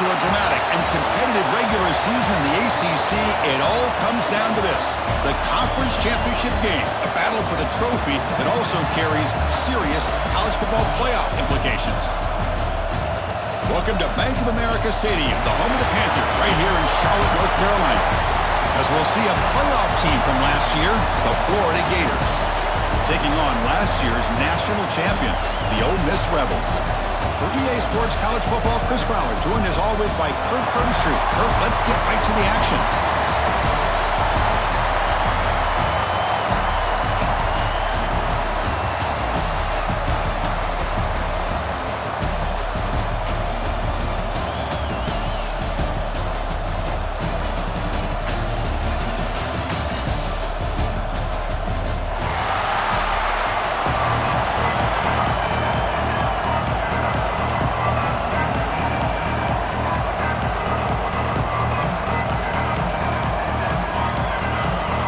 After a dramatic and competitive regular season in the ACC, it all comes down to this: the conference championship game, a battle for the trophy that also carries serious college football playoff implications. Welcome to Bank of America Stadium, the home of the Panthers, right here in Charlotte, North Carolina, as we'll see a playoff team from last year, the Florida Gators, taking on last year's national champions, the Ole Miss Rebels. For EA Sports College Football, Chris Fowler, joined as always by Kirk Herbstreit. Kirk, let's get right to the action.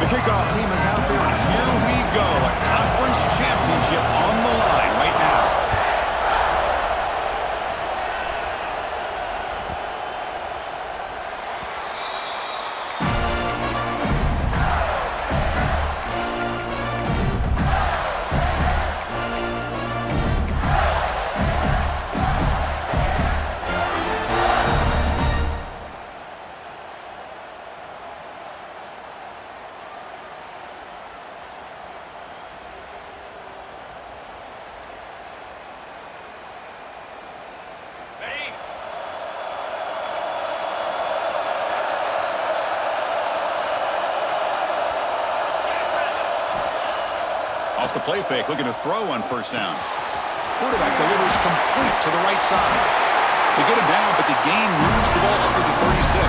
The kickoff team is out there, and here we go. A conference championship on the line right now. Off the play fake, looking to throw on first down. Quarterback delivers complete to the right side. They get him down, but the gain moves the ball up to the 36.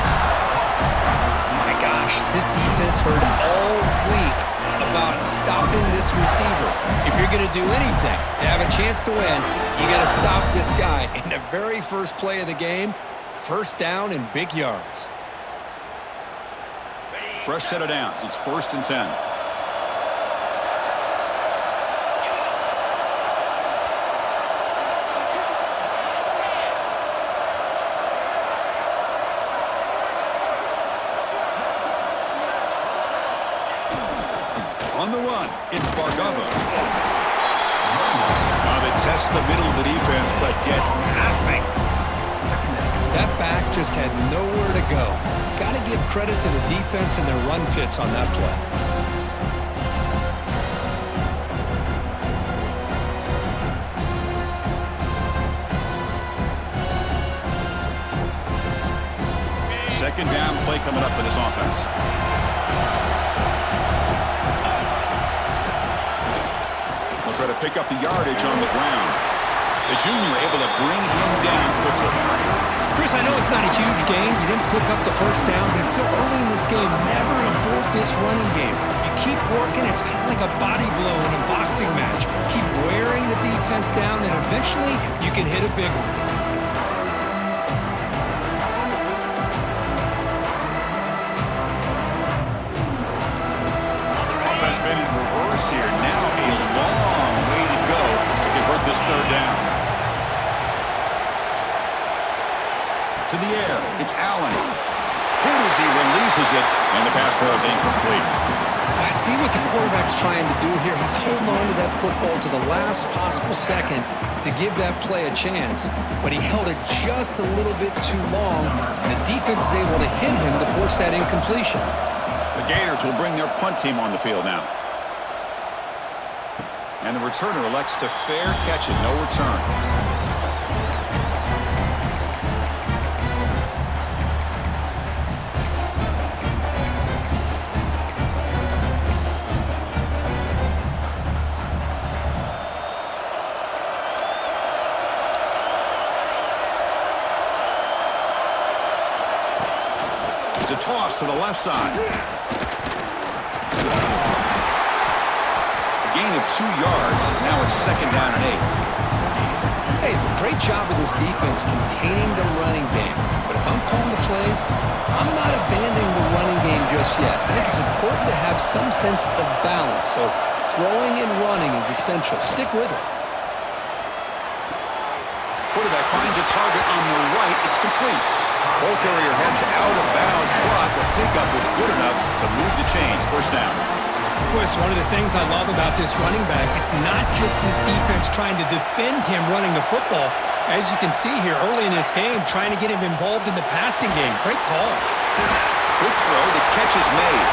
My gosh, this defense heard all week about stopping this receiver. If you're going to do anything to have a chance to win, you got to stop this guy. In the very first play of the game, first down and big yards. Fresh set of downs. It's 1st and 10. On the run, it's Bargava. They test the middle of the defense, but get nothing. That back just had nowhere to go. Got to give credit to the defense and their run fits on that play. Second down play coming up for this offense. Try to pick up the yardage on the ground. The junior able to bring him down quickly. Chris, I know it's not a huge gain. You didn't pick up the first down, but it's still early in this game. Never abort this running game. You keep working. It's kind of like a body blow in a boxing match. Keep wearing the defense down, and eventually you can hit a big one. Offense been in reverse here. Now a long way to go to convert this third down. To the air, it's Allen. Hit as he releases it, and the pass throw is incomplete. I see what the quarterback's trying to do here. He's holding on to that football to the last possible second to give that play a chance, but he held it just a little bit too long. The defense is able to hit him to force that incompletion. The Gators will bring their punt team on the field now. And the returner elects to fair catch it, no return. It's a toss to the left side. Gain of 2 yards. Now it's second down and 8. Hey, it's a great job of this defense containing the running game. But if I'm calling the plays, I'm not abandoning the running game just yet. I think it's important to have some sense of balance. So throwing and running is essential. Stick with it. Quarterback finds a target on the right. It's complete. Ball carrier heads out of bounds, but the pickup was good enough to move the chains. First down. Boy, it's one of the things I love about this running back. It's not just this defense trying to defend him running the football. As you can see here early in this game, trying to get him involved in the passing game. Great call. Quick throw. The catch is made.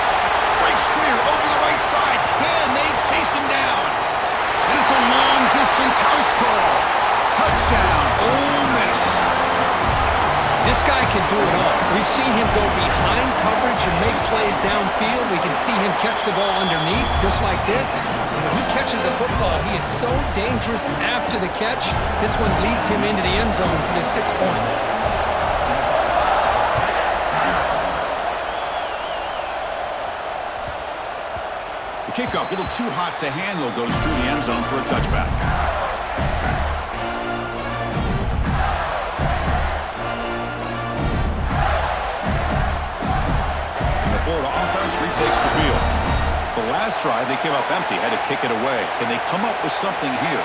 Breaks clear over the right side. Can they chase him down? And it's a long-distance house call. Touchdown, Ole Miss. This guy can do it all. We've seen him go behind coverage and make plays downfield. We can see him catch the ball underneath just like this. And when he catches a football, he is so dangerous after the catch. This one leads him into the end zone for the 6 points. The kickoff, a little too hot to handle, goes through the end zone for a touchback. Florida offense retakes the field. The last drive, they came up empty, had to kick it away. Can they come up with something here?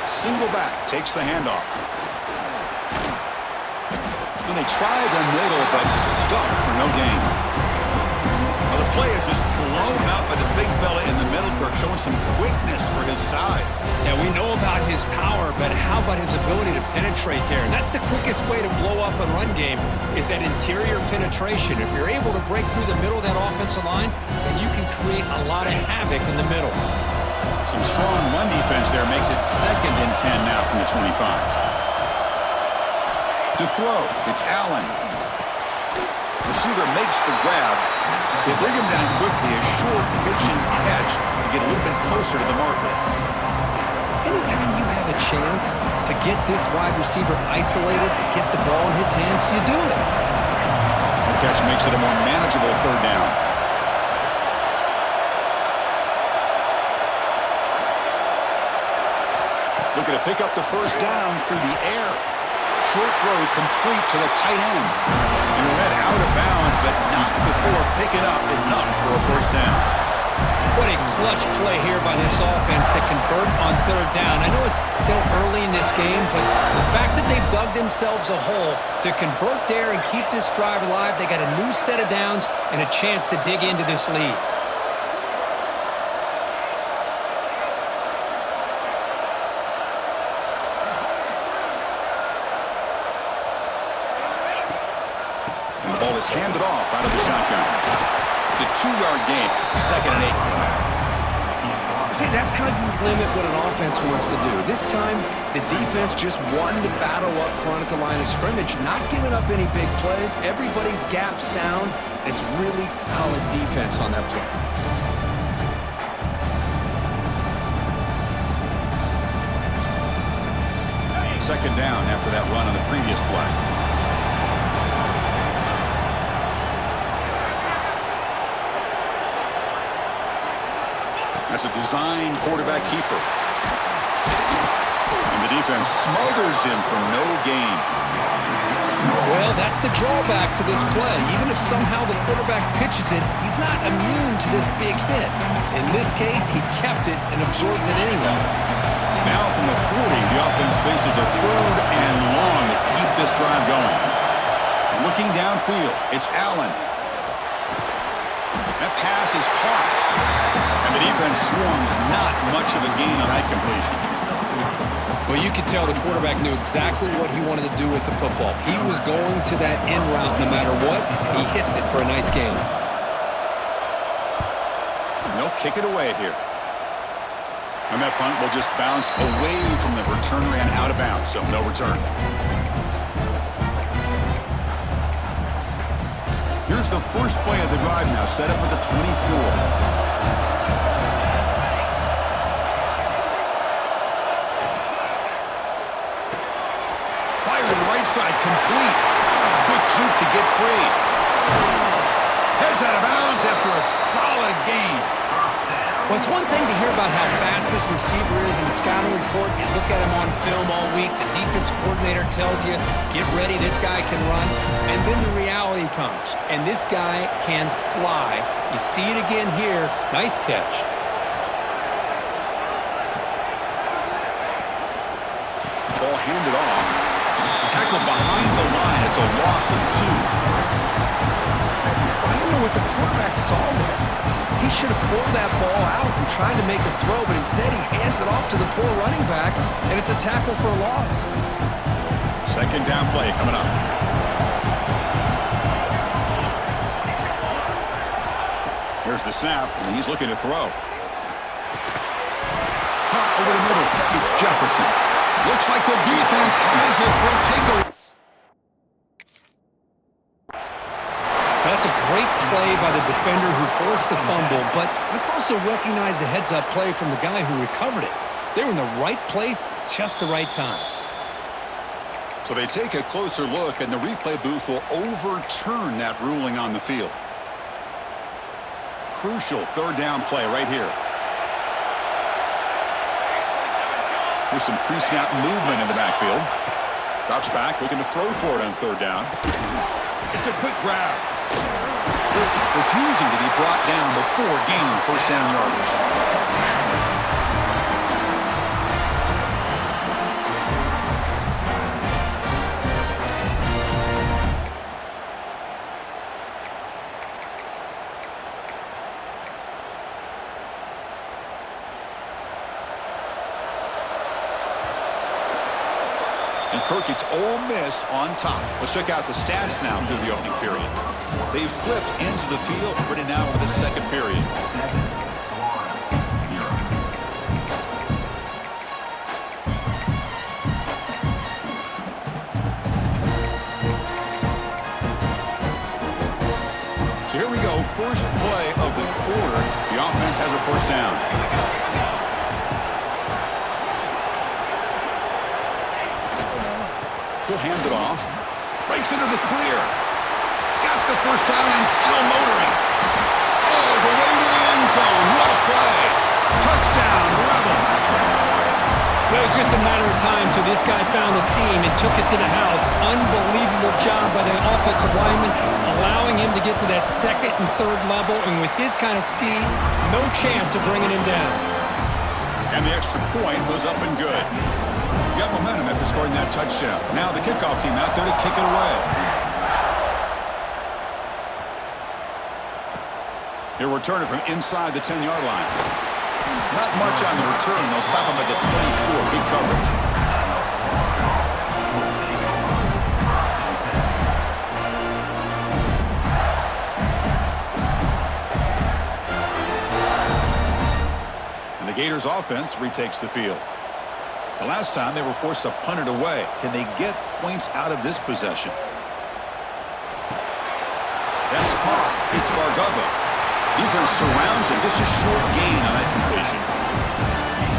Single back, takes the handoff. And they try the middle, but stuck for no gain. Well, the play is just blown up by the big fella in the middle. Kirk showing some quickness for his size. Yeah, we know about his power, but how about his ability to penetrate there? And that's the quickest way to blow up a run game is that interior penetration. If you're able to break through the middle of that offensive line, then you can create a lot of havoc in the middle. Some strong run defense there makes it 2nd and 10 now from the 25. To throw, it's Allen. Receiver makes the grab. They bring him down quickly, a short pitch and catch to get a little bit closer to the marker. Anytime you have a chance to get this wide receiver isolated, to get the ball in his hands, you do it. The catch makes it a more manageable 3rd down. Looking to pick up the 1st down through the air. Short throw complete to the tight end. And read out of bounds, but not before picking up enough for a 1st down. What a clutch play here by this offense to convert on 3rd down. I know it's still early in this game, but the fact that they've dug themselves a hole to convert there and keep this drive alive, they got a new set of downs and a chance to dig into this lead. Handed off out of the shotgun. It's a 2-yard gain, 2nd and 8. See, that's how you limit what an offense wants to do. This time, the defense just won the battle up front at the line of scrimmage, not giving up any big plays. Everybody's gap sound. It's really solid defense on that play. Second down after that run on the previous play. That's a design quarterback keeper. And the defense smothers him for no gain. Well, that's the drawback to this play. Even if somehow the quarterback pitches it, he's not immune to this big hit. In this case, he kept it and absorbed it anyway. Now from the 40, the offense faces a 3rd and long to keep this drive going. Looking downfield, it's Allen. That pass is caught. And the defense swarms, not much of a gain on that completion. Well, you could tell the quarterback knew exactly what he wanted to do with the football. He was going to that end route no matter what. He hits it for a nice gain. And they'll kick it away here. And that punt will just bounce away from the returner and out of bounds, so no return. Here's the first play of the drive now, set up at the 24. Fire to the right side, complete. Quick juke to get free. Heads out of bounds after a solid gain. Well, it's one thing to hear about how fast this receiver is in the scouting report. You look at him on film all week. The defense coordinator tells you, get ready, this guy can run. And then the reality comes, and this guy can fly. You see it again here. Nice catch. Ball handed off. Tackled behind the line That's a loss of 2. I don't know what the quarterback saw there. He should have pulled that ball out and tried to make a throw, but instead he hands it off to the poor running back, and it's a tackle for a loss. Second down play coming up. Here's the snap, and he's looking to throw. Caught over the middle. It's Jefferson. Looks like the defense has it for a takeaway. That's a great play by the defender who forced the fumble, but let's also recognize the heads-up play from the guy who recovered it. They were in the right place at just the right time. So they take a closer look, and the replay booth will overturn that ruling on the field. Crucial third down play right here. Here's some pre-snap movement in the backfield. Drops back, looking to throw for it on third down. It's a quick grab. Refusing to be brought down before gaining first down yardage. And Kirk, it's Ole Miss on top. Let's check out the stats now through the opening period. They've flipped into the field, ready now for the second period. So here we go, first play of the quarter. The offense has a first down. He'll hand it off. Breaks into the clear. Got the first down and still motoring. Oh, the way to the end zone. What a play. Touchdown, Rebels. It was just a matter of time till this guy found the seam and took it to the house. Unbelievable job by the offensive lineman, allowing him to get to that second and third level, and with his kind of speed, no chance of bringing him down. And the extra point was up and good. Got momentum after scoring that touchdown. Now the kickoff team out there to kick it away. He'll return it from inside the 10-yard line. Not much on the return. They'll stop him at the 24. Good coverage. And the Gators offense retakes the field. The last time they were forced to punt it away. Can they get points out of this possession? That's caught. It's Bargava. Defense surrounds him. Just a short gain on that completion.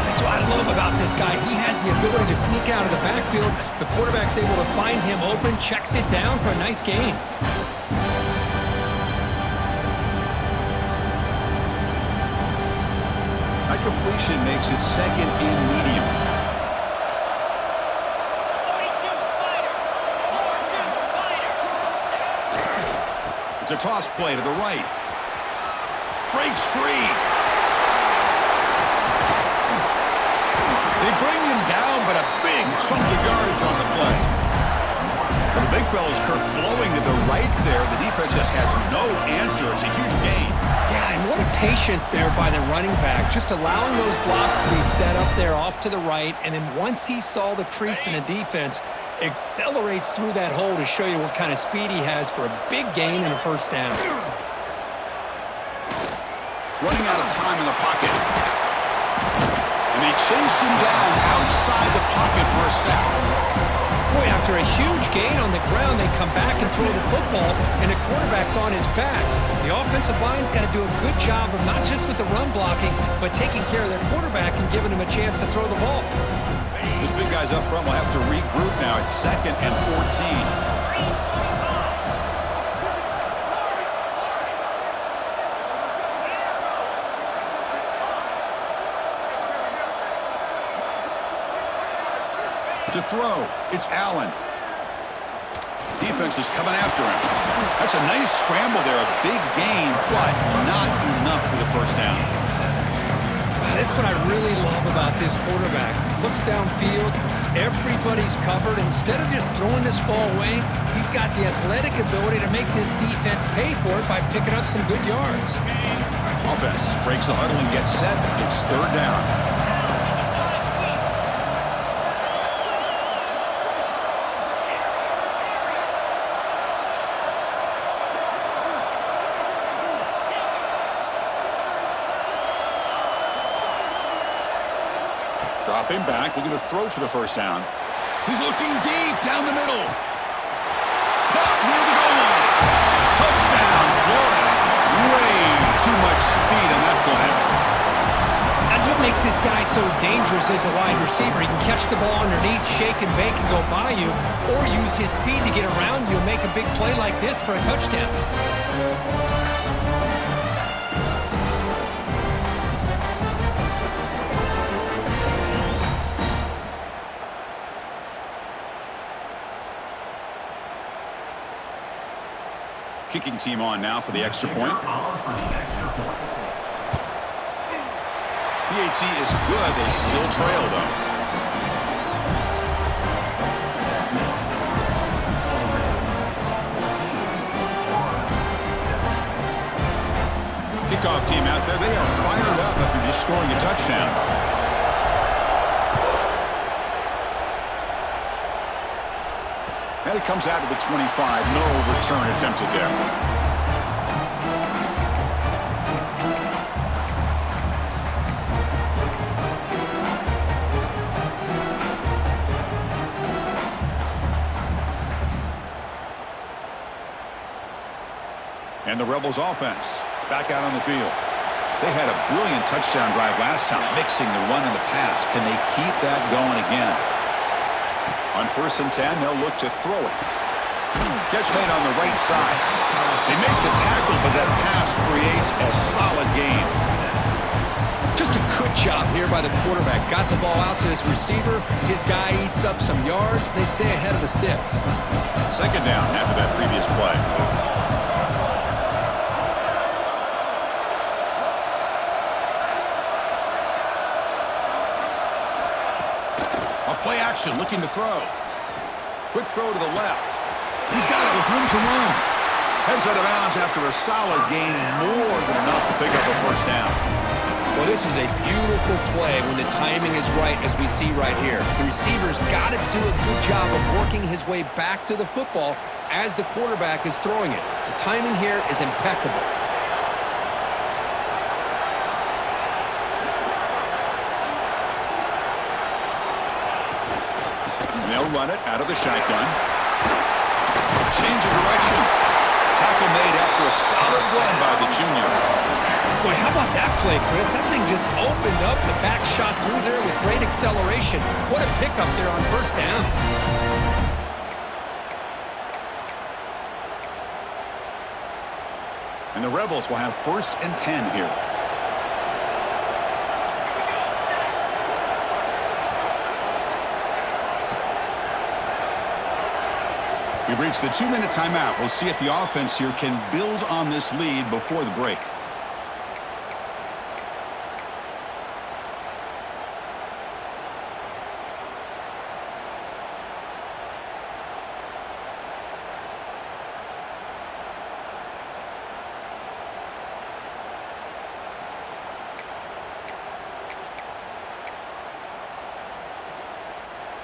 That's what I love about this guy. He has the ability to sneak out of the backfield. The quarterback's able to find him open, checks it down for a nice gain. That completion makes it second and medium. It's a toss play to the right. Breaks free. They bring him down, but a big chunk of yardage on the play. Well, the big fella's Kirk flowing to the right there. The defense just has no answer. It's a huge gain. Yeah, and what a patience there by the running back. Just allowing those blocks to be set up there off to the right, and then once he saw the crease in the defense, accelerates through that hole to show you what kind of speed he has for a big gain and a first down. Running out of time in the pocket. And they chase him down outside the pocket for a sack. Boy, after a huge gain on the ground, they come back and throw the football, and the quarterback's on his back. The offensive line's got to do a good job of not just with the run blocking, but taking care of their quarterback and giving him a chance to throw the ball. This big guy's up front will have to regroup now. It's 2nd and 14. To throw, it's Allen. Defense is coming after him. That's a nice scramble there, a big gain, but not enough for the first down. That's what I really love about this quarterback. Looks downfield, Everybody's covered. Instead of just throwing this ball away, he's got the athletic ability to make this defense pay for it by picking up some good yards. Offense breaks the huddle and gets set. It's third down. Dropping back, looking to throw for the first down. He's looking deep down the middle. Caught near the goal line. Touchdown, Florida. Way too much speed on that play. That's what makes this guy so dangerous as a wide receiver. He can catch the ball underneath, shake and bake and go by you, or use his speed to get around you and make a big play like this for a touchdown. Kicking team on now for the extra point. PAT is good. They still trail, though. Kickoff team out there. They are fired up after just scoring a touchdown. And it comes out to the 25. No return attempted there. And the Rebels offense back out on the field. They had a brilliant touchdown drive last time, mixing the run and the pass. Can they keep that going again? On 1st and 10, they'll look to throw it. Catch made on the right side. They make the tackle, but that pass creates a solid gain. Just a good job here by the quarterback. Got the ball out to his receiver. His guy eats up some yards. They stay ahead of the sticks. Second down after that previous play. Play action, looking to throw. Quick throw to the left. He's got it with room to run. Heads out of bounds after a solid gain, more than enough to pick up a first down. Well, this is a beautiful play when the timing is right, as we see right here. The receiver's got to do a good job of working his way back to the football as the quarterback is throwing it. The timing here is impeccable. They'll run it out of the shotgun. Change of direction. Tackle made after a solid run by the junior. Boy, how about that play, Chris? That thing just opened up. The back shot through there with great acceleration. What a pickup there on first down. And the Rebels will have 1st and 10 here. We've reached the 2-minute timeout. We'll see if the offense here can build on this lead before the break.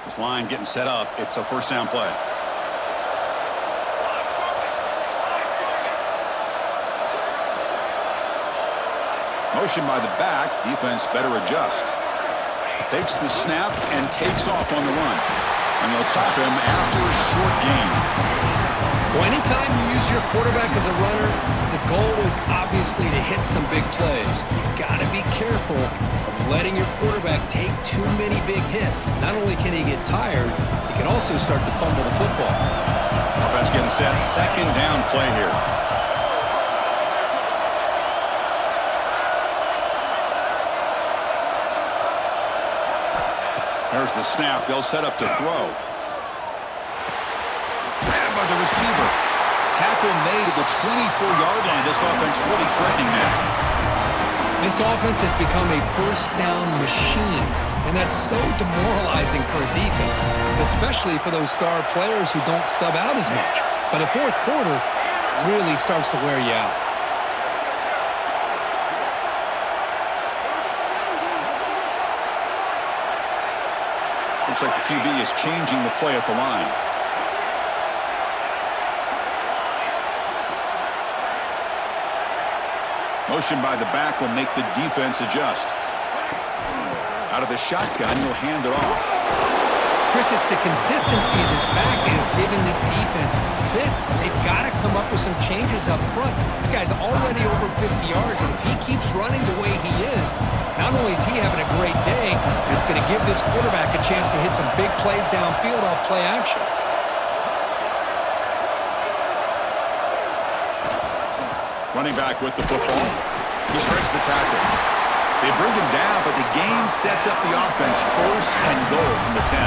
This line getting set up. It's a first down play. Motion by the back. Defense better adjust. Takes the snap and takes off on the run. And they'll stop him after a short gain. Well, anytime you use your quarterback as a runner, the goal is obviously to hit some big plays. You've got to be careful of letting your quarterback take too many big hits. Not only can he get tired, he can also start to fumble the football. Offense getting set. Second down play here. There's the snap. They'll set up to throw. Grabbed by the receiver. Tackle made at the 24-yard line. This offense really threatening now. This offense has become a first down machine, and that's so demoralizing for a defense, especially for those star players who don't sub out as much. But the fourth quarter really starts to wear you out. Looks like the QB is changing the play at the line. Motion by the back will make the defense adjust. Out of the shotgun, he'll hand it off. Chris, it's the consistency of this back that is giving this defense fits. They've got to come up with some changes up front. This guy's already over 50 yards, and if he keeps running the way he is, not only is he having a great day, but it's going to give this quarterback a chance to hit some big plays downfield off play action. Running back with the football. He shreds the tackle. They bring him down, but the game sets up the offense first and goal from the 10.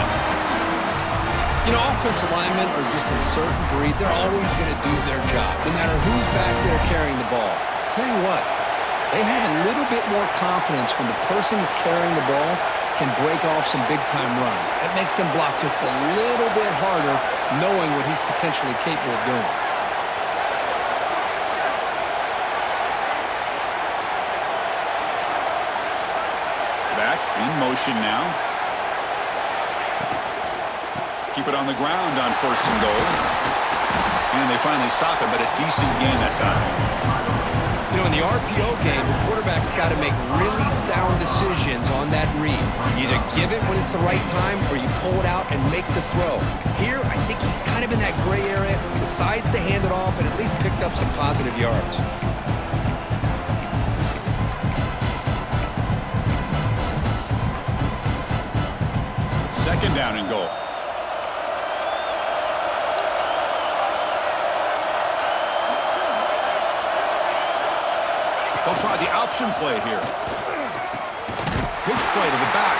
You know, offensive linemen are just a certain breed. They're always going to do their job, no matter who's back there carrying the ball. I'll tell you what, they have a little bit more confidence when the person that's carrying the ball can break off some big-time runs. That makes them block just a little bit harder, knowing what he's potentially capable of doing. In motion now. Keep it on the ground on first and goal. And they finally stop him, but a decent gain that time. You know, in the RPO game, the quarterback's got to make really sound decisions on that read. You either give it when it's the right time or you pull it out and make the throw. Here, I think he's kind of in that gray area, decides to hand it off and at least picked up some positive yards. Second down and goal. They'll try the option play here. Pitch play to the back.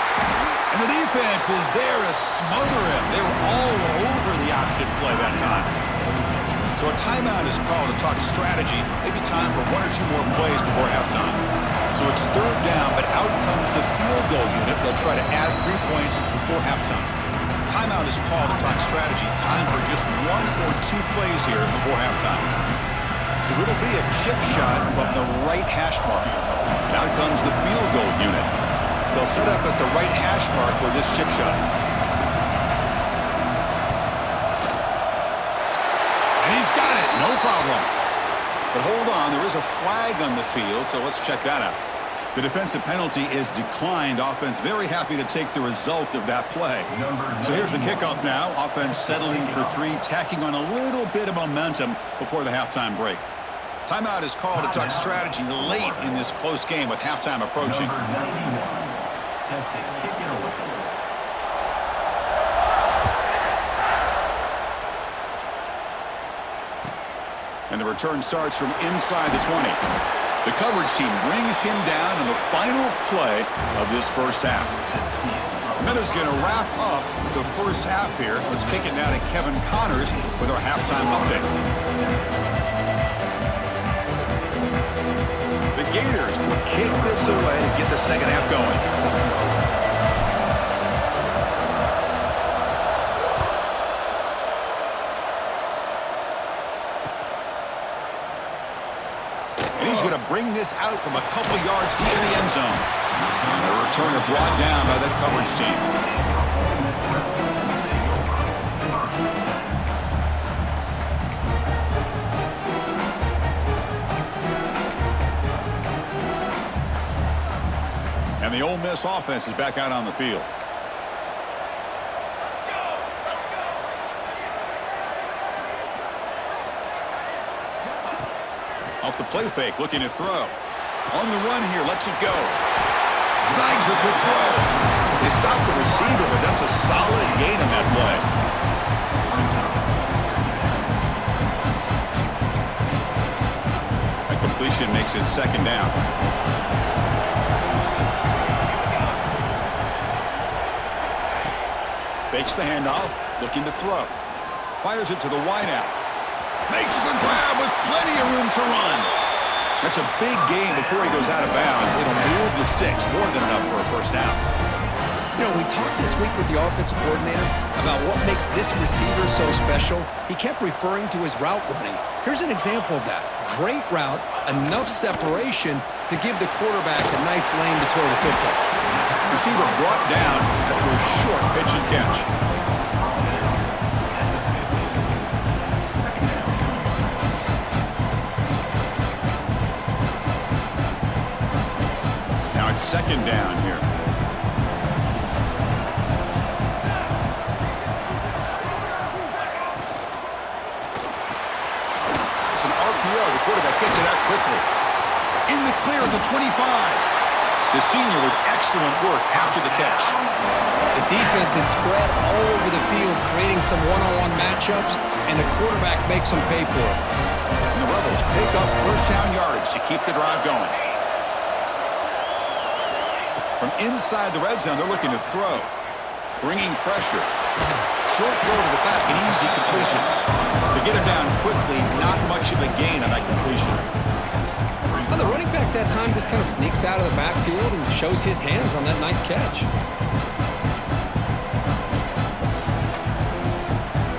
And the defense is there to smother him. They were all over the option play that time. So a timeout is called to talk strategy. Maybe time for one or two more plays before halftime. So it's third down, but out comes the field goal unit. They'll try to add 3 points before halftime. Timeout is called to talk strategy. Time for just one or two plays here before halftime. So it'll be a chip shot from the right hash mark. And out comes the field goal unit. They'll set up at the right hash mark for this chip shot. And he's got it, no problem. But hold on, there is a flag on the field, so let's check that out. The defensive penalty is declined. Offense very happy to take the result of that play. So here's the kickoff now. Offense settling for 3, tacking on a little bit of momentum before the halftime break. Timeout is called to talk strategy late in this close game with halftime approaching. And the return starts from inside the 20. The coverage team brings him down in the final play of this first half. Minuta's going to wrap up the first half here. Let's kick it now to Kevin Connors with our halftime update. The Gators will kick this away to get the second half going. Going to bring this out from a couple yards deep in the end zone. And the returner brought down by that coverage team. And the Ole Miss offense is back out on the field. Off the play fake, looking to throw. On the run here, lets it go. Snags a quick throw. They stop the receiver, but that's a solid gain in that play. That completion makes it second down. Fakes the handoff, looking to throw. Fires it to the wideout. Makes the grab with plenty of room to run. That's a big gain before he goes out of bounds. It'll move the sticks, more than enough for a first down. You know, we talked this week with the offensive coordinator about what makes this receiver so special. He kept referring to his route running. Here's an example of that. Great route, enough separation to give the quarterback a nice lane to throw the football. Receiver brought down after a short pitch and catch. Now it's second down here. It's an RPO. The quarterback gets it out quickly. In the clear at the 25. The senior with excellent work after the catch. The defense is spread all over the field, creating some one-on-one matchups, and the quarterback makes them pay for it. And the Rebels pick up first down yardage to keep the drive going. From inside the red zone, they're looking to throw. Bringing pressure. Short throw to the back, an easy completion. To get him down quickly, not much of a gain on that completion. Well, the running back that time just kind of sneaks out of the backfield and shows his hands on that nice catch.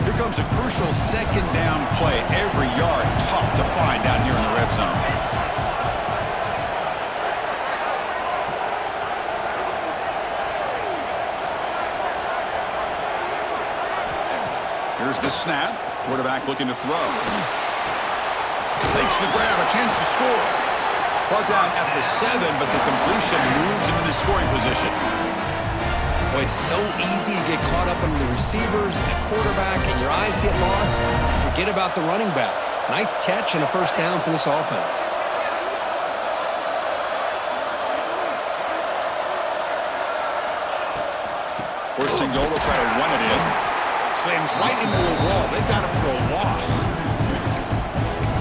Here comes a crucial second down play. Every yard tough to find down here in the red zone. Here's the snap. Quarterback looking to throw. Makes the grab, a chance to score. Brought down at the 7, but the completion moves him into scoring position. Boy, it's so easy to get caught up on the receivers and the quarterback, and your eyes get lost. Forget about the running back. Nice catch and a first down for this offense. First and goal, they'll try to run it in. Slams right into a wall. They've got him for a loss.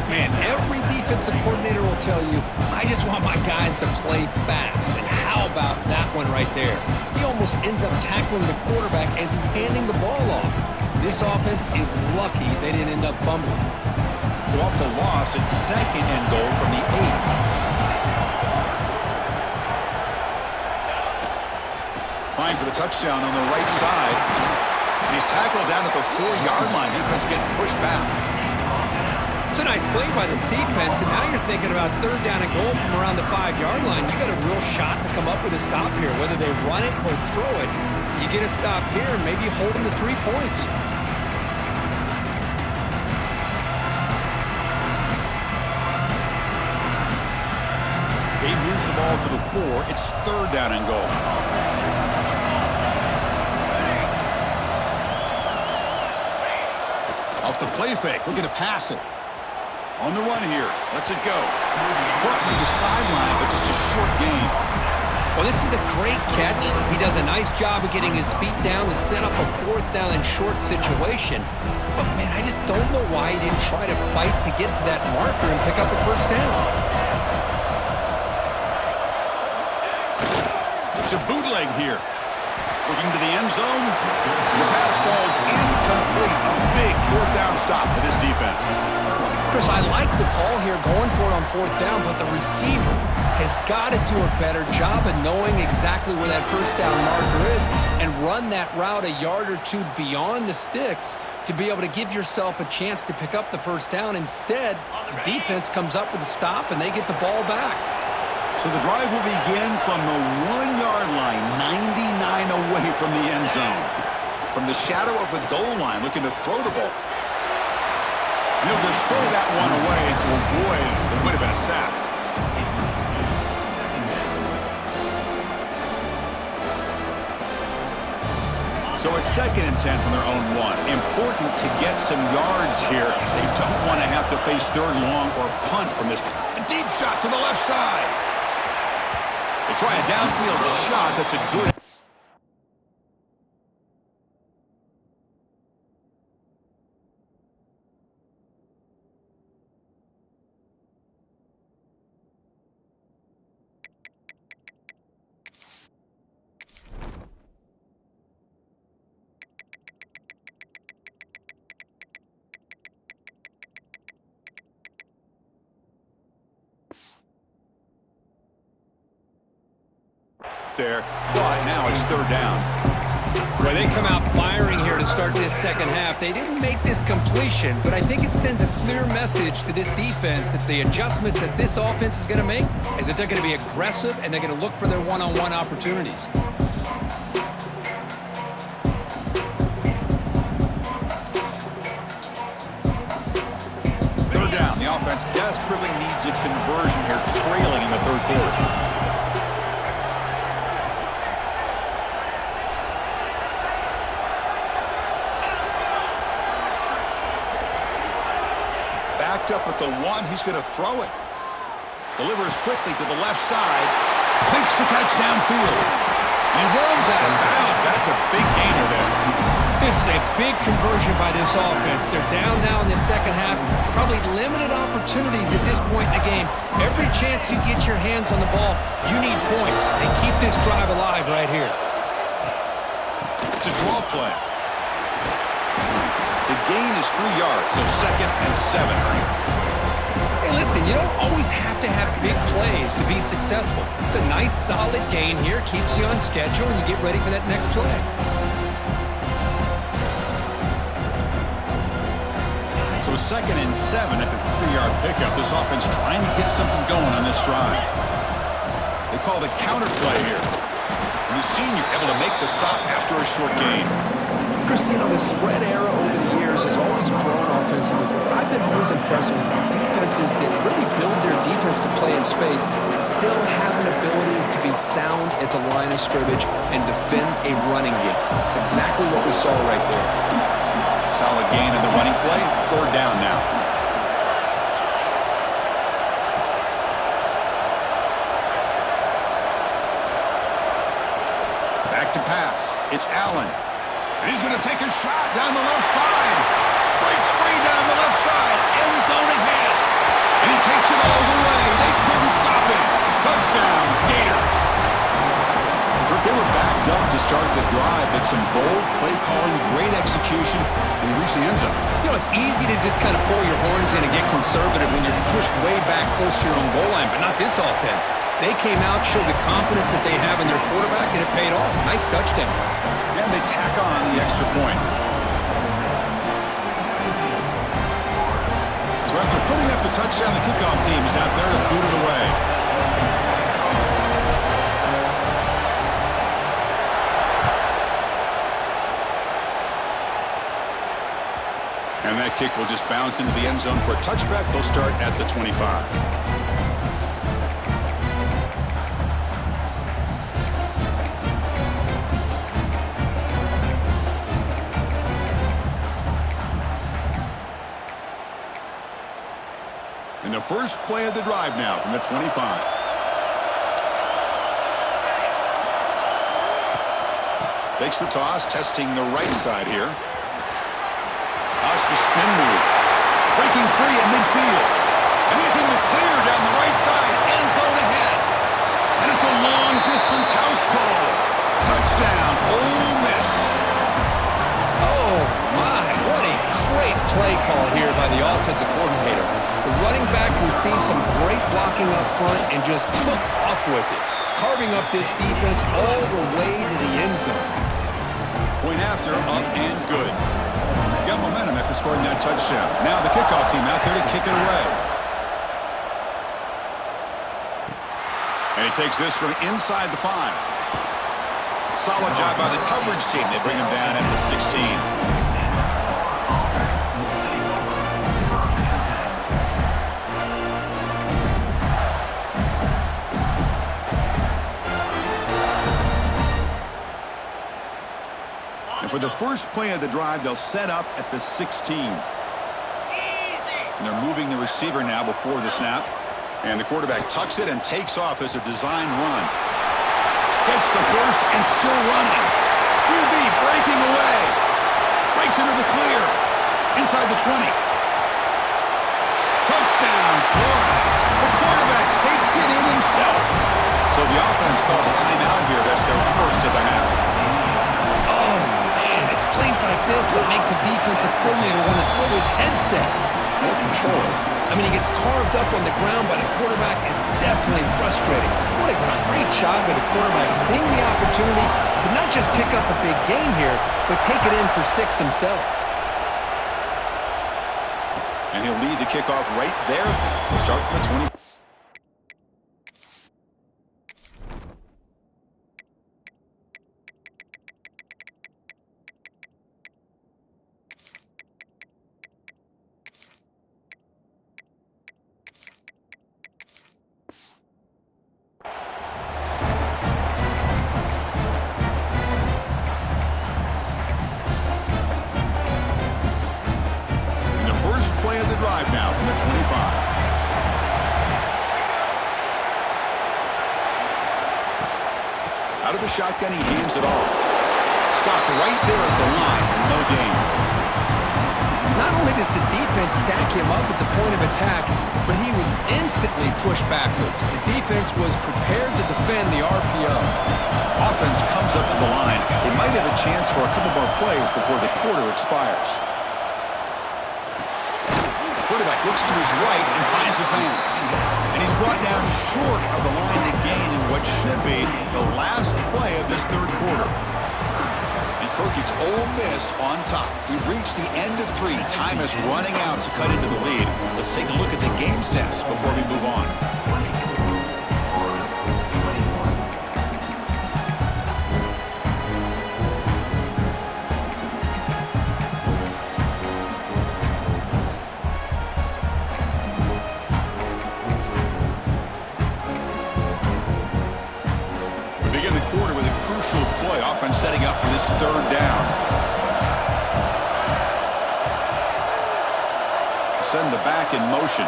Man, every defensive coordinator will tell you, I just want my guys to play fast. And how about that one right there? He almost ends up tackling the quarterback as he's handing the ball off. This offense is lucky they didn't end up fumbling. So off the loss, it's second and goal from the 8. Trying for the touchdown on the right side. And he's tackled down at the 4-yard line. Defense getting pushed back. It's a nice play by this defense, and now you're thinking about third down and goal from around the 5-yard line. You got a real shot to come up with a stop here. Whether they run it or throw it, you get a stop here and maybe hold them to 3 points. He moves the ball to the 4. It's third down and goal. Off the play fake, looking to pass it. On the run here, lets it go. Caught near the sideline, but just a short gain. Well, this is a great catch. He does a nice job of getting his feet down to set up a fourth down and short situation. But, man, I just don't know why he didn't try to fight to get to that marker and pick up a first down. It's a bootleg here. Looking to the end zone. The pass falls incomplete. A big fourth down stop for this defense. Chris, I like the call here going for it on fourth down, but the receiver has got to do a better job of knowing exactly where that first down marker is and run that route a yard or two beyond the sticks to be able to give yourself a chance to pick up the first down. Instead, the defense comes up with a stop and they get the ball back. So the drive will begin from the 1-yard line, 99 away from the end zone. From the shadow of the goal line, looking to throw the ball. And he'll just throw that one away to avoid what would have been a sack. So it's second and 10 from their own 1. Important to get some yards here. They don't want to have to face third long or punt from this. A deep shot to the left side. They try a downfield shot. That's a good. there, but now it's third down. Well, they come out firing here to start this second half. They didn't make this completion, but I think it sends a clear message to this defense that the adjustments that this offense is going to make is that they're going to be aggressive and they're going to look for their one-on-one opportunities. Third down. The offense desperately needs a conversion here, trailing in the third quarter. Up at the one, he's going to throw it. Delivers quickly to the left side. Makes the catch downfield. He rolls out of bounds. That's a big gainer there. This is a big conversion by this offense. They're down now in the second half. Probably limited opportunities at this point in the game. Every chance you get your hands on the ball, you need points. And keep this drive alive right here. It's a draw play. The gain is 3 yards, so 2nd and 7. Hey, listen, you don't always have to have big plays to be successful. It's a nice, solid gain here, keeps you on schedule, and you get ready for that next play. So 2nd and 7 at the 3-yard pickup. This offense trying to get something going on this drive. They call the counter play here. And the senior able to make the stop after a short gain. Chris, you know, the spread era over the years has always grown offensively. But I've been always impressed with defenses that really build their defense to play in space, still have an ability to be sound at the line of scrimmage and defend a running game. It's exactly what we saw right there. Solid gain in the running play. Third down now. Back to pass. It's Allen. And he's going to take a shot down the left side. Breaks free down the left side. End zone ahead. And he takes it all the way. They couldn't stop him. Touchdown, Gators. They were backed up to start the drive, but some bold play calling, great execution, and he reached the end zone. You know, it's easy to just kind of pull your horns in and get conservative when you're pushed way back close to your own goal line, but not this offense. They came out, showed the confidence that they have in their quarterback, and it paid off. Nice touchdown. And they tack on the extra point. So after putting up the touchdown, the kickoff team is out there to boot it away. And that kick will just bounce into the end zone for a touchback. They'll start at the 25. And the first play of the drive now from the 25. Takes the toss, testing the right side here. That's the spin move. Breaking free at midfield. And he's in the clear down the right side. End zone ahead. And it's a long-distance house call. Touchdown, Ole Miss. Oh, my. What a great play call here by the offensive coordinator. The running back received some great blocking up front and just took off with it, carving up this defense all the way to the end zone. Point after, up and good. Got momentum after scoring that touchdown. Now the kickoff team out there to kick it away. And he takes this from inside the 5. Solid job by the coverage team. They bring him down at the 16. And for the first play of the drive, they'll set up at the 16. And they're moving the receiver now before the snap. And the quarterback tucks it and takes off as a design run. Gets the first and still running. QB breaking away. Breaks into the clear. Inside the 20. Touchdown, Florida. The quarterback takes it in himself. So the offense calls a timeout here. That's their first of the half. It's plays like this that make the defensive coordinator want to throw his headset. More control. I mean, he gets carved up on the ground by the quarterback. Is definitely frustrating. What a great job by the quarterback, seeing the opportunity to not just pick up a big gain here, but take it in for 6 himself. And he'll lead the kickoff right there. He'll start from the 20. Play of the drive now from the 25. Out of the shotgun, he hands it off. Stopped right there at the line. No gain. Not only does the defense stack him up at the point of attack, but he was instantly pushed backwards. The defense was prepared to defend the RPO. Offense comes up to the line. They might have a chance for a couple more plays before the quarter expires. Quarterback looks to his right and finds his man. And he's brought down short of the line to gain in what should be the last play of this third quarter. And Kirk, it's Ole Miss on top. We've reached the end of 3. Time is running out to cut into the lead. Let's take a look at the game sets before we move on. Offense setting up for this third down. Send the back in motion.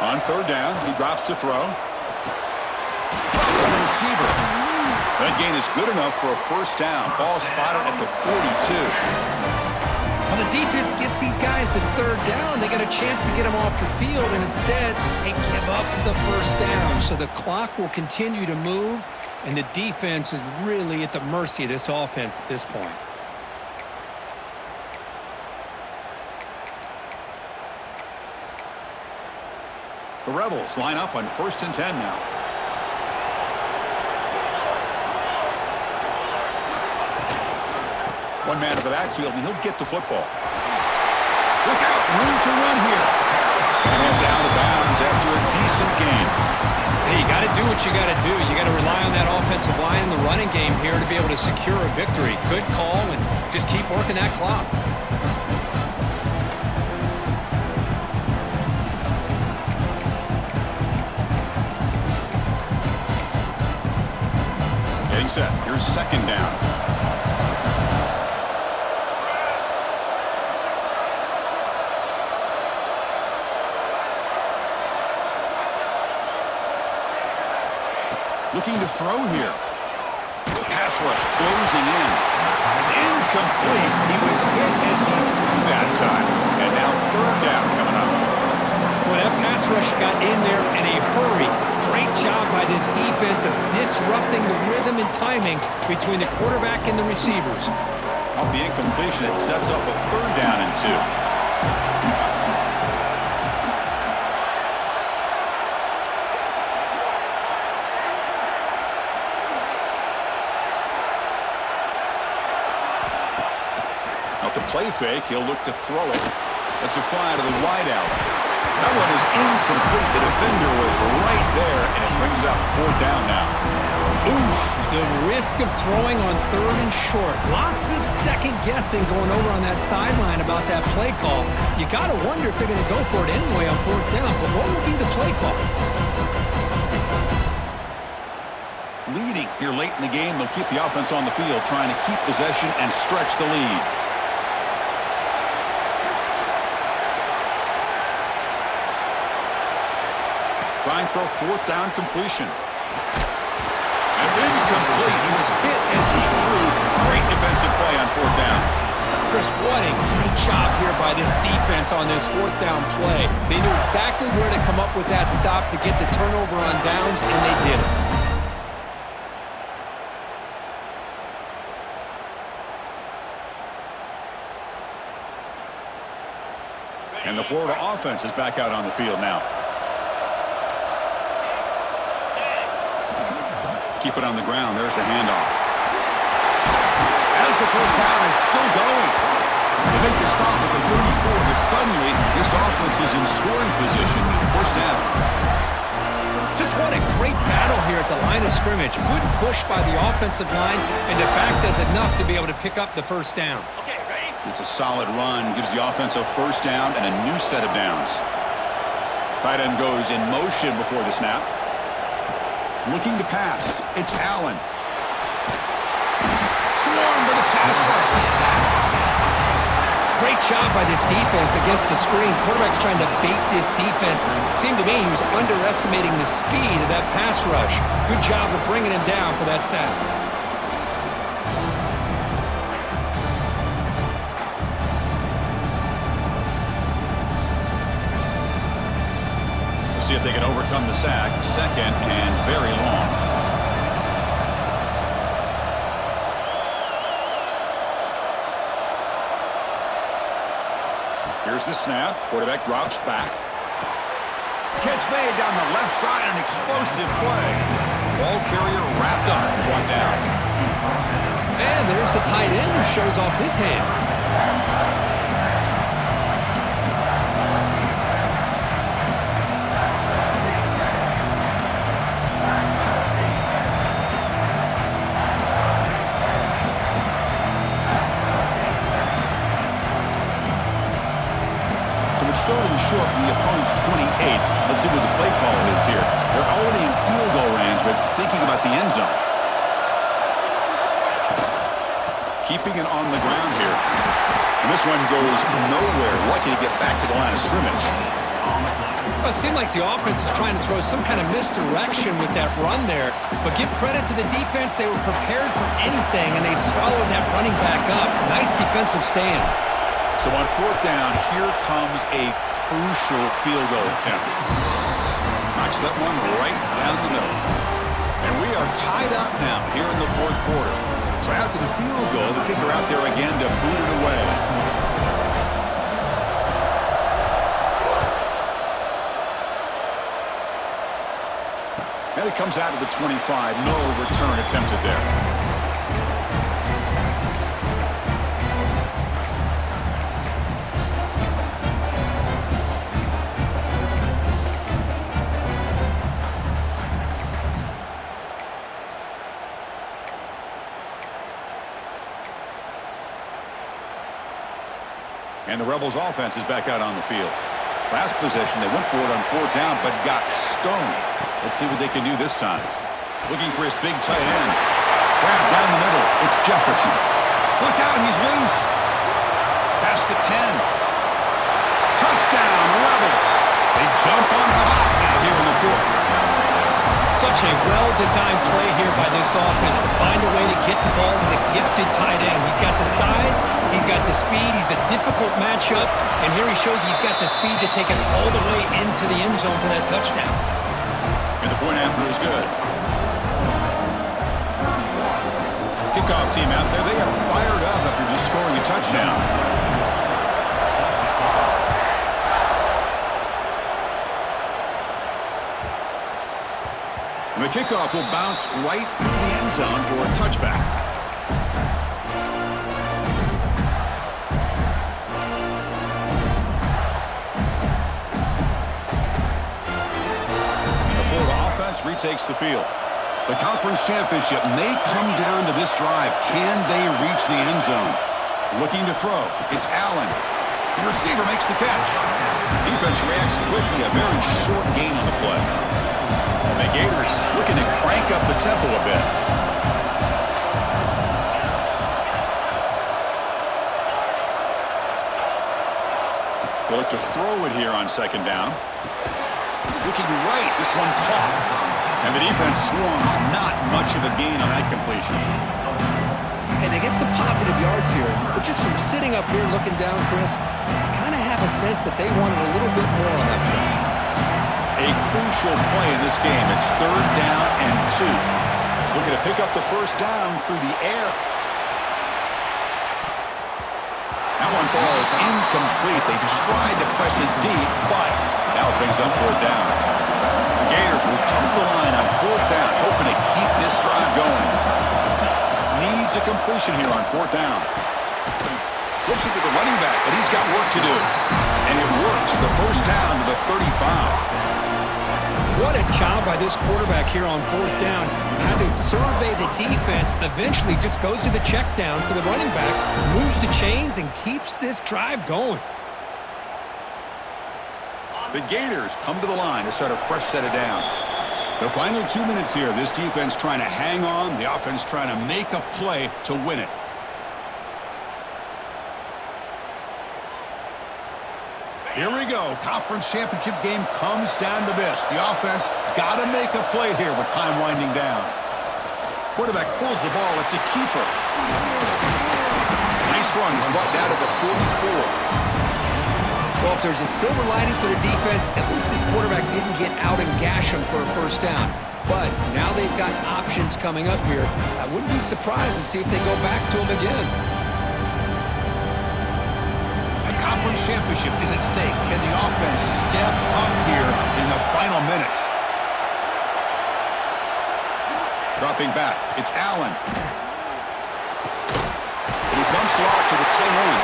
On third down, he drops to throw. And the receiver. That gain is good enough for a first down. Ball spotted at the 42. Well, the defense gets these guys to third down. They got a chance to get them off the field, and instead, they give up the first down. So the clock will continue to move, and the defense is really at the mercy of this offense at this point. The Rebels line up on 1st and 10 now. One man to the backfield, and he'll get the football. Look out, room to run here. And it's out of bounds after a decent gain. Hey, you got to do what you got to do. You got to rely on that offensive line in the running game here to be able to secure a victory. Good call, and just keep working that clock. Getting set. Here's 2nd down. Looking to throw here. Pass rush closing in. It's incomplete. He was hit as he threw that time. And now 3rd down coming up. Well, that pass rush got in there in a hurry. Great job by this defense of disrupting the rhythm and timing between the quarterback and the receivers. Off the incompletion, it sets up a 3rd down and 2. The play fake, he'll look to throw it. That's a fly to the wideout. That one is incomplete. The defender was right there, and it brings up 4th down now. Oof, the risk of throwing on 3rd and short. Lots of second guessing going over on that sideline about that play call. You got to wonder if they're going to go for it anyway on 4th down, but what will be the play call? Leading here late in the game, they'll keep the offense on the field, trying to keep possession and stretch the lead. Trying for a 4th down completion. That's incomplete. He was hit as he threw. Great defensive play on 4th down. Chris, what a great job here by this defense on this 4th down play. They knew exactly where to come up with that stop to get the turnover on downs, and they did it. And the Florida offense is back out on the field now. Keep it on the ground. There's the handoff. As the first down is still going. They make the stop at the 34, but suddenly this offense is in scoring position. First down. Just what a great battle here at the line of scrimmage. Good push by the offensive line, and the back does enough to be able to pick up the first down. Okay, ready? It's a solid run. Gives the offense a first down and a new set of downs. Tight end goes in motion before the snap. Looking to pass. It's Allen. Swarmed by the pass rush. He's sacked. Great job by this defense against the screen. Quarterback's trying to bait this defense. Seemed to me he was underestimating the speed of that pass rush. Good job of bringing him down for that sack. We'll see if they can overcome the sack. Second and very long. Here's the snap. Quarterback drops back. Catch made down the left side. An explosive play. Ball carrier wrapped up and brought down. And there's the tight end who shows off his hands. Third and short from the opponent's 28. Let's see what the play call is here. They're already in field goal range, but thinking about the end zone. Keeping it on the ground here. And this one goes nowhere. Lucky to get back to the line of scrimmage. Well, it seemed like the offense was trying to throw some kind of misdirection with that run there. But give credit to the defense. They were prepared for anything, and they swallowed that running back up. Nice defensive stand. So on fourth down, here comes a crucial field goal attempt. Knocks that one right down the middle. And we are tied up now here in the fourth quarter. So after the field goal, the kicker out there again to boot it away. And it comes out of the 25. No return attempted there. And the Rebels offense is back out on the field. Last possession, they went for it on fourth down, but got stoned. Let's see what they can do this time. Looking for his big tight end. Grab down the middle. It's Jefferson. Look out, he's loose. Past the 10. Touchdown, Rebels. They jump on top now here in the fourth. Such a well-designed play here by this offense to find a way to get the ball to the gifted tight end. He's got the size, he's got the speed, he's a difficult matchup, and here he shows he's got the speed to take it all the way into the end zone for that touchdown. And the point after is good. Kickoff team out there, they are fired up after just scoring a touchdown. And the kickoff will bounce right through the end zone for a touchback. And the Florida offense retakes the field. The conference championship may come down to this drive. Can they reach the end zone? Looking to throw. It's Allen. The receiver makes the catch. Defense reacts quickly. A very short gain on the play. And the Gators looking to crank up the tempo a bit. They look to throw it here on second down. Looking right. This one caught. And the defense swarms. Not much of a gain on that completion. And they get some positive yards here. But just from sitting up here looking down, Chris, I kind of have a sense that they wanted a little bit more on that play. A crucial play in this game. It's third down and 2. Looking to pick up the first down through the air. That one falls incomplete. They tried to press it deep, but now it brings up 4th down. The Gators will come to the line on 4th down, hoping to keep this drive going. Needs a completion here on 4th down. Flips it to the running back, but he's got work to do. And it works. The first down to the 35. What a job by this quarterback here on 4th down. Had to survey the defense, eventually just goes to the check down for the running back, moves the chains, and keeps this drive going. The Gators come to the line to start a fresh set of downs. The final 2 minutes here, this defense trying to hang on, the offense trying to make a play to win it. Here we go. Conference championship game comes down to this. The offense got to make a play here with time winding down. Quarterback pulls the ball. It's a keeper. Nice run. He's brought down to the 44. Well, if there's a silver lining for the defense, at least this quarterback didn't get out and gash him for a first down. But now they've got options coming up here. I wouldn't be surprised to see if they go back to him again. Conference championship is at stake. Can the offense step up here in the final minutes? Dropping back, it's Allen. And he dumps it off to the tight end.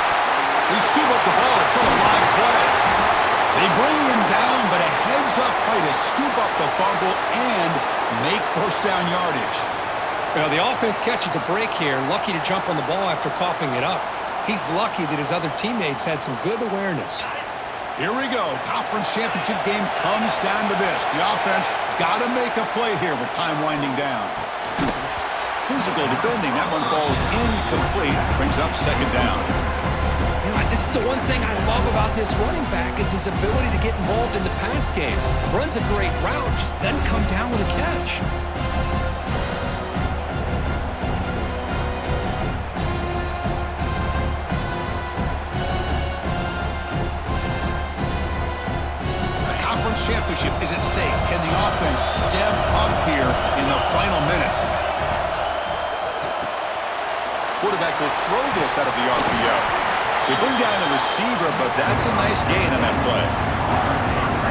They scoop up the ball. It's still a live play. They bring him down, but a heads-up play to scoop up the fumble and make first down yardage. Well, the offense catches a break here, lucky to jump on the ball after coughing it up. He's lucky that his other teammates had some good awareness. Here we go. Conference championship game comes down to this. The offense got to make a play here with time winding down. Physical defending. That one falls incomplete. Brings up 2nd down. You know, this is the one thing I love about this running back is his ability to get involved in the pass game. Runs a great route, just doesn't come down with a catch. Championship is at stake. Can the offense step up here in the final minutes? Quarterback will throw this out of the RPO. They bring down the receiver, but that's a nice gain on that play.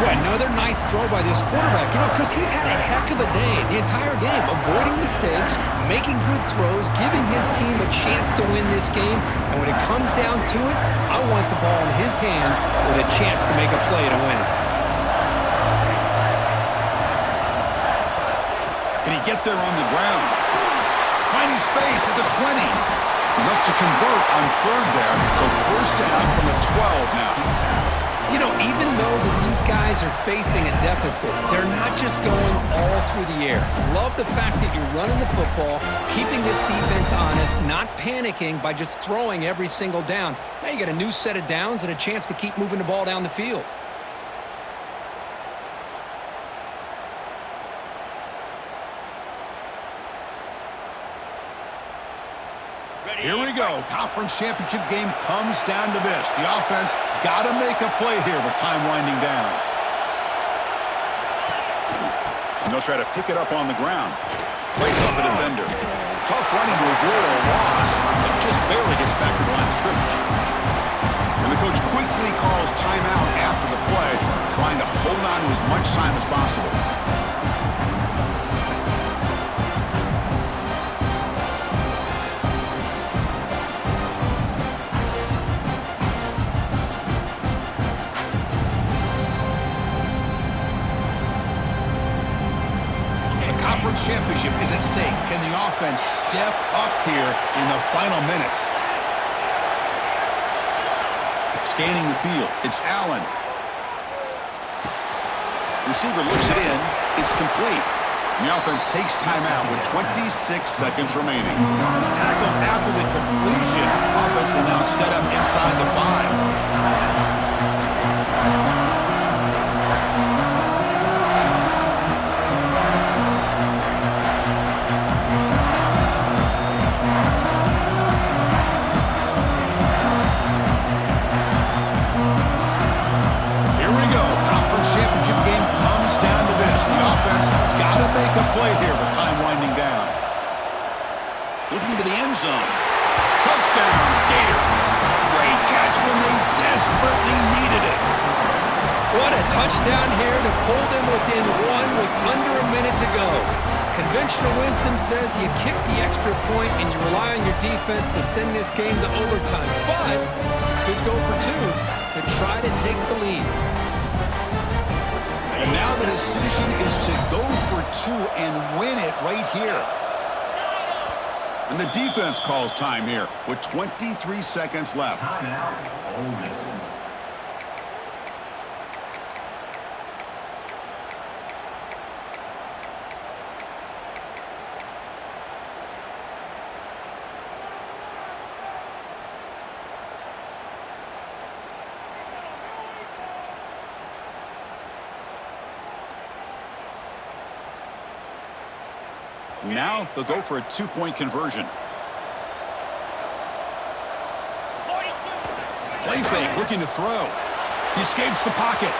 Well, another nice throw by this quarterback. You know, Chris, he's had a heck of a day the entire game, avoiding mistakes, making good throws, giving his team a chance to win this game. And when it comes down to it, I want the ball in his hands with a chance to make a play to win it. Can he get there on the ground? Finding space at the 20. Enough to convert on 3rd there. So first down from the 12 now. You know, even though these guys are facing a deficit, they're not just going all through the air. Love the fact that you're running the football, keeping this defense honest, not panicking by just throwing every single down. Now you got a new set of downs and a chance to keep moving the ball down the field. Here we go. Conference championship game comes down to this. The offense got to make a play here with time winding down. And they'll try to pick it up on the ground. Breaks off a defender. Tough running to avoid a loss, but just barely gets back to the line of scrimmage. And the coach quickly calls timeout after the play, trying to hold on to as much time as possible. Championship is at stake. Can the offense step up here in the final minutes? Scanning the field, it's Allen. Receiver looks it in, it's complete. And the offense takes timeout with 26 seconds remaining. Tackle after the completion. Offense will now set up inside the 5. Make a play here with time winding down. Looking to the end zone. Touchdown, Gators. Great catch. when they desperately needed it. What a touchdown here to pull them within one with under a minute to go. Conventional wisdom says you kick the extra point and you rely on your defense to send this game to overtime. But you could go for two to try to take the lead. And now the decision is to go for two and win it right here. And the defense calls time here with 23 seconds left. Ole Miss. Now they'll go for a two-point conversion. Play fake, looking to throw. He escapes the pocket.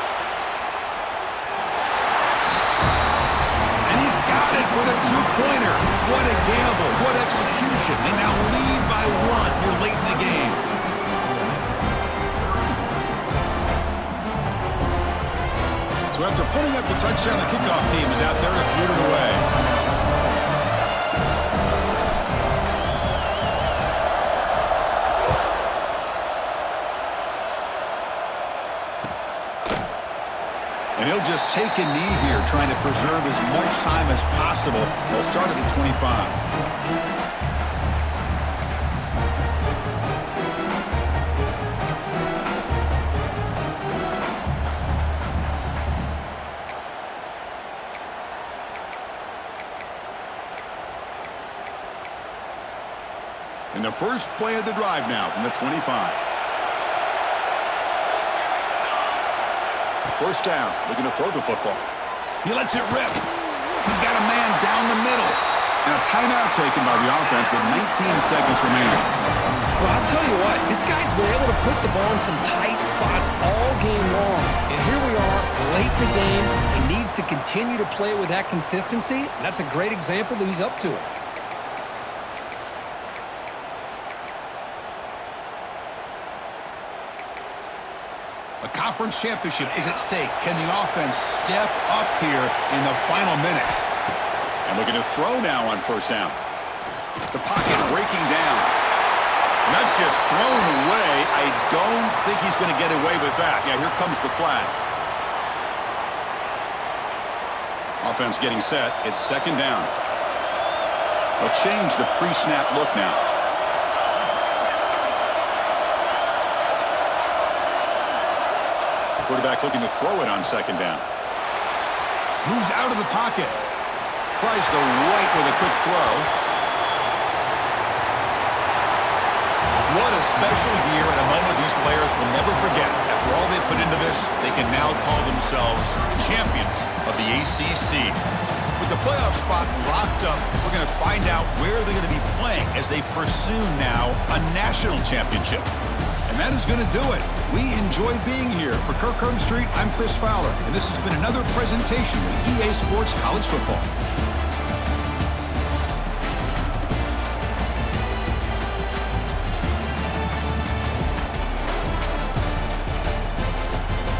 And he's got it for the two-pointer. What a gamble, what execution. They now lead by one here late in the game. So after putting up the touchdown, the kickoff team is out there and booted away. And he'll just take a knee here, trying to preserve as much time as possible. They'll start at the 25. And the first play of the drive now from the 25. First down, looking to throw the football. He lets it rip. He's got a man down the middle. And a timeout taken by the offense with 19 seconds remaining. Well, I'll tell you what, this guy's been able to put the ball in some tight spots all game long. And here we are, late in the game. He needs to continue to play with that consistency. And that's a great example that he's up to it. A conference championship is at stake. Can the offense step up here in the final minutes? And looking to throw now on first down. The pocket breaking down. And that's just thrown away. I don't think he's going to get away with that. Yeah, here comes the flag. Offense getting set. It's second down. They'll change the pre-snap look now. Quarterback looking to throw it on second down. Moves out of the pocket. Tries the right with a quick throw. What a special year and a moment these players will never forget. After all they put into this, they can now call themselves champions of the ACC. With the playoff spot locked up, we're going to find out where they're going to be playing as they pursue now a national championship. And that is going to do it. We enjoy being here. For Kirk Street, I'm Chris Fowler, and this has been another presentation of EA Sports College Football.